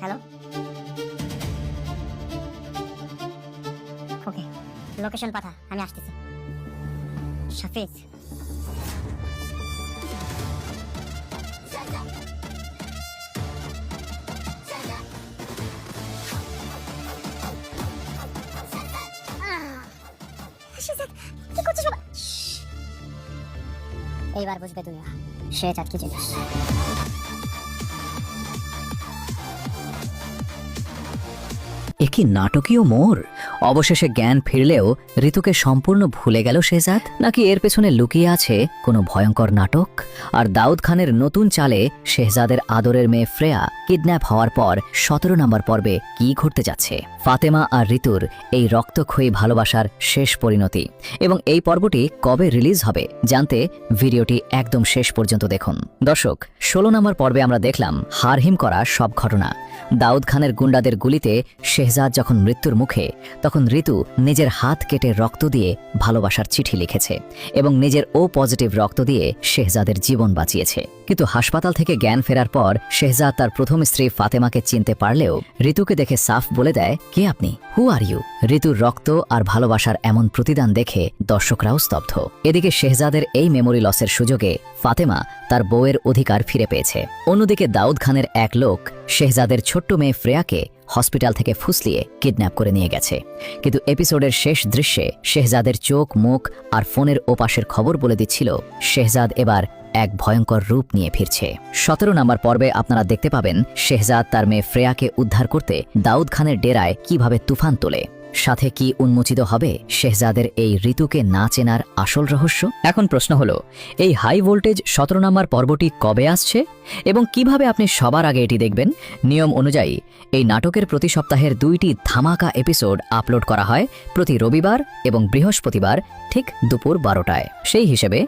Hello, ওকে, location পাঠা, আমি আসতেছি। শাফিজ, কি করছিস বাবা? এইবার বুঝবে দুনিয়া শেহজাদ কি জিনিস। একই নাটকীয় মোড়। অবশেষে জ্ঞান ফিরলেও ঋতুকে সম্পূর্ণ ভুলে গেল শেহজাদ, নাকি এর পেছনে লুকিয়ে আছে কোনো ভয়ঙ্কর নাটক? আর দাউদ খানের নতুন চালে শেহজাদের আদরের মেয়ে ফ্রেয়া কিডন্যাপ হওয়ার পর 17 নম্বর পর্বে কি ঘটতে যাচ্ছে? ফাতেমা আর ঋতুর এই রক্তক্ষয়ী ভালোবাসার শেষ পরিণতি এবং এই পর্বটি কবে রিলিজ হবে জানতে ভিডিওটি একদম শেষ পর্যন্ত দেখুন। দর্শক, 16 নম্বর পর্বে আমরা দেখলাম হারহিম করা সব ঘটনা। দাউদ খানের গুন্ডাদের গুলিতে শেহজাদ যখন মৃত্যুর মুখে, তখন ঋতু নিজের হাত কেটে রক্ত দিয়ে ভালোবাসার চিঠি লিখেছে এবং নিজের ও পজিটিভ রক্ত দিয়ে শেহজাদের জীবন বাঁচিয়েছে। কিন্তু হাসপাতাল থেকে জ্ঞান ফেরার পর শেহজাদ তার প্রথম স্ত্রী ফাতেমাকে চিনতে পারলেও ঋতুকে দেখে সাফ বলে দেয়, কে আপনি, হু আর ইউ? ঋতুর রক্ত আর ভালোবাসার এমন প্রতিদান দেখে দর্শকরাও স্তব্ধ। এদিকে শেহজাদের এই মেমোরি লসের সুযোগে ফাতেমা তার বউয়ের অধিকার ফিরে পেয়েছে। অন্যদিকে দাউদ খানের এক লোক শেহজাদের ছোট্ট মেয়ে ফ্রেয়াকে হসপিটাল থেকে ফুসলিয়ে কিডন্যাপ করে নিয়ে গেছে। কিন্তু এপিসোডের শেষ দৃশ্যে শেহজাদের চোখ, মুখ আর ফোনের ওপাশের খবর বলে দিচ্ছিল শেহজাদ এবার এক ভয়ঙ্কর রূপ নিয়ে ফিরছে। 17 নম্বর পর্বে আপনারা দেখতে পাবেন শেহজাদ তার মেয়ে ফ্রেয়াকে উদ্ধার করতে দাউদ খানের ডেরায় কিভাবে তুফান তোলে। সাথে কি উন্মোচিত হবে শেহজাদের এই ঋতুকে না চেনার আসল রহস্য? এখন প্রশ্ন হলো, এই হাই ভোল্টেজ 17 নম্বর পর্বটি কবে আসছে এবং কিভাবে আপনি সবার আগে এটি দেখবেন? নিয়ম অনুযায়ী এই নাটকের প্রতি সপ্তাহের 2টি ধামাকা এপিসোড আপলোড করা হয় প্রতি রবিবার এবং বৃহস্পতিবার ঠিক দুপুর 12টায়। সেই হিসেবে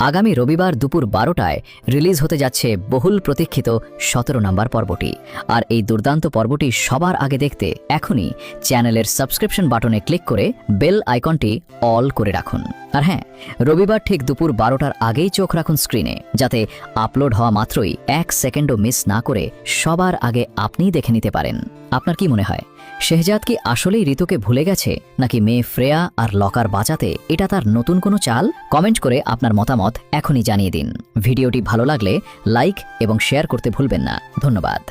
আগামী রবিবার দুপুর 12টায় রিলিজ হতে যাচ্ছে বহুল প্রতীক্ষিত 17 নম্বর পর্বটি। আর এই দুর্দান্ত পর্বটি সবার আগে দেখতে এখনই চ্যানেলের সাবস্ক্রিপশন বাটনে ক্লিক করে বেল আইকনটি অল করে রাখুন। আর হ্যাঁ, রবিবার ঠিক দুপুর 12টার আগেই চোখ রাখুন স্ক্রিনে, যাতে আপলোড হওয়া মাত্রই 1 সেকেন্ডও মিস না করে সবার আগে আপনিই দেখে নিতে পারেন। আপনার কি মনে হয়, শেহজাদ কি আসলেই ঋতুকে ভুলে গেছে, নাকি মেয়ে ফ্রেয়া আর লকার বাঁচাতে এটা তার নতুন কোনো চাল? কমেন্ট করে আপনার মতামত এখনই জানিয়ে দিন। ভিডিওটি ভালো লাগলে লাইক এবং শেয়ার করতে ভুলবেন না। ধন্যবাদ।